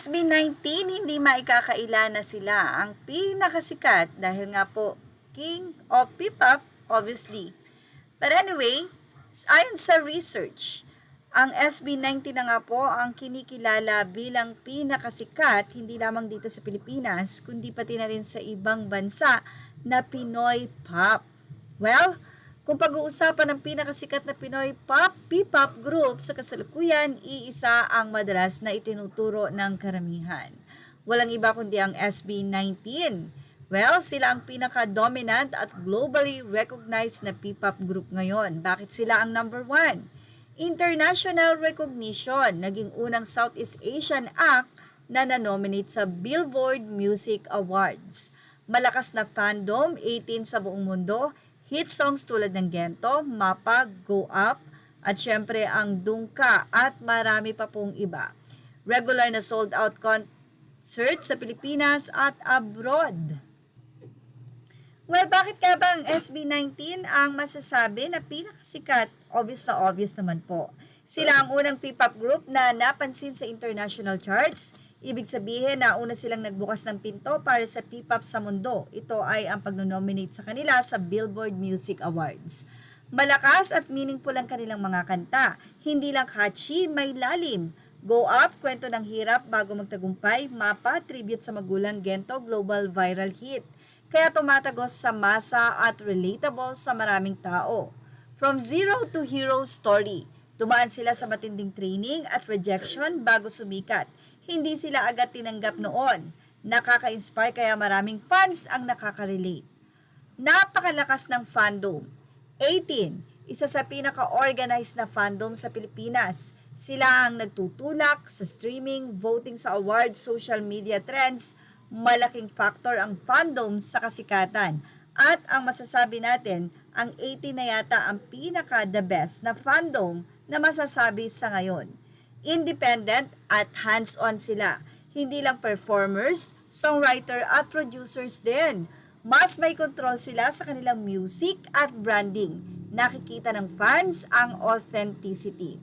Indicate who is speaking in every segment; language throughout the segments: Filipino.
Speaker 1: SB19, hindi maikakaila na sila ang pinakasikat dahil nga po king of P-pop, obviously. But anyway, ayon sa research, ang SB19 na nga po ang kinikilala bilang pinakasikat hindi lamang dito sa Pilipinas, kundi pati na rin sa ibang bansa na Pinoy pop. Well, kung pag-uusapan ng pinakasikat na Pinoy pop, P-pop group sa kasalukuyan, iisa ang madalas na itinuturo ng karamihan. Walang iba kundi ang SB19. Well, sila ang pinaka-dominant at globally recognized na P-pop group ngayon. Bakit sila ang number one? International recognition, naging unang Southeast Asian act na na-nominate sa Billboard Music Awards. Malakas na fandom, 18 sa buong mundo, hit songs tulad ng Gento, Mapa, Go Up, at syempre ang Dungka at marami pa pong iba. Regular na sold out concert sa Pilipinas at abroad. Well, bakit ka ba ang SB19 ang masasabi na pinakasikat? Obvious naman po. Sila ang unang P-pop group na napansin sa international charts. Ibig sabihin na una silang nagbukas ng pinto para sa P-pop sa mundo. Ito ay ang pagnonominate sa kanila sa Billboard Music Awards. Malakas at meaningful ang kanilang mga kanta. Hindi lang catchy, may lalim. Go Up, kwento ng hirap bago magtagumpay. Mapa, tribute sa magulang. Gento, global viral hit. Kaya tumatagos sa masa at relatable sa maraming tao. From zero to hero story. Dumaan sila sa matinding training at rejection bago sumikat. Hindi sila agad tinanggap noon. Nakaka-inspire kaya maraming fans ang nakaka-relate. Napakalakas ng fandom. 18, isa sa pinaka-organized na fandom sa Pilipinas. Sila ang nagtutulak sa streaming, voting sa awards, social media trends. Malaking factor ang fandom sa kasikatan. At ang masasabi natin, ang 18 na yata ang pinaka-the best na fandom na masasabi sa ngayon. Independent at hands-on sila. Hindi lang performers, songwriter at producers din. Mas may control sila sa kanilang music at branding. Nakikita ng fans ang authenticity.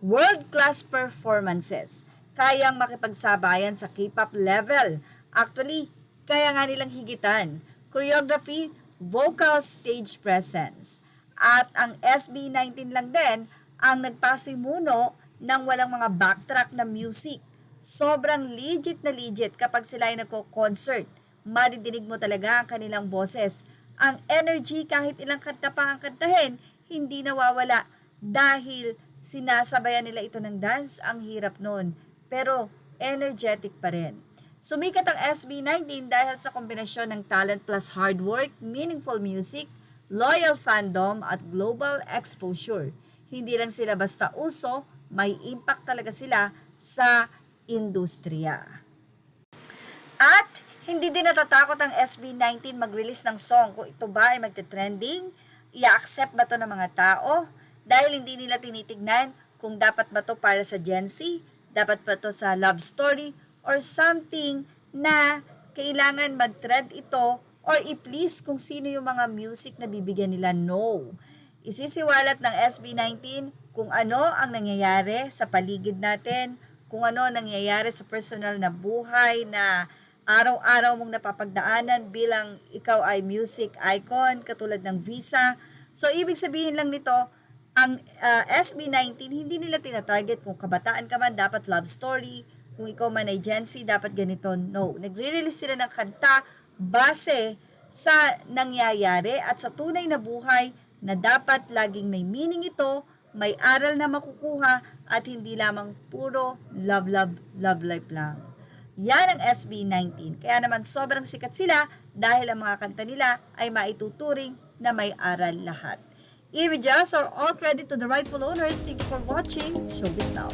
Speaker 1: World-class performances. Kayang makipagsabayan sa K-pop level. Actually, kaya nga nilang higitan. Choreography, vocal stage presence. At ang SB19 lang din ang nagpasimuno nang walang mga backtrack na music. Sobrang legit na legit kapag sila ay nagko-concert. Maridinig mo talaga ang kanilang boses. Ang energy kahit ilang kanta pa ang kantahin, hindi nawawala dahil sinasabayan nila ito ng dance. Ang hirap nun. Pero energetic pa rin. Sumikat ang SB19 dahil sa kombinasyon ng talent plus hard work, meaningful music, loyal fandom at global exposure. Hindi lang sila basta uso, may impact talaga sila sa industriya. At hindi din natatakot ang SB19 mag-release ng song kung ito ba ay magte-trending, i-accept ba ito ng mga tao, dahil hindi nila tinitignan kung dapat ba ito para sa Gen Z, dapat ba ito sa love story, or something na kailangan mag-trend ito or i-please kung sino yung mga music na bibigyan nila. No. Isisiwalat ng SB19 kung ano ang nangyayari sa paligid natin, kung ano ang nangyayari sa personal na buhay na araw-araw mong napapagdaanan bilang ikaw ay music icon katulad ng Visa. So, ibig sabihin lang nito, ang SB19, hindi nila tinatarget kung kabataan ka man, dapat love story, kung ikaw man ay Gen Z, dapat ganito. No, nagre-release sila ng kanta base sa nangyayari at sa tunay na buhay na dapat laging may meaning ito, may aral na makukuha at hindi lamang puro love life lang. Yan ang SB19. Kaya naman sobrang sikat sila dahil ang mga kanta nila ay maituturing na may aral lahat. Images or all credit to the rightful owners. Thank you for watching Showbiz Now.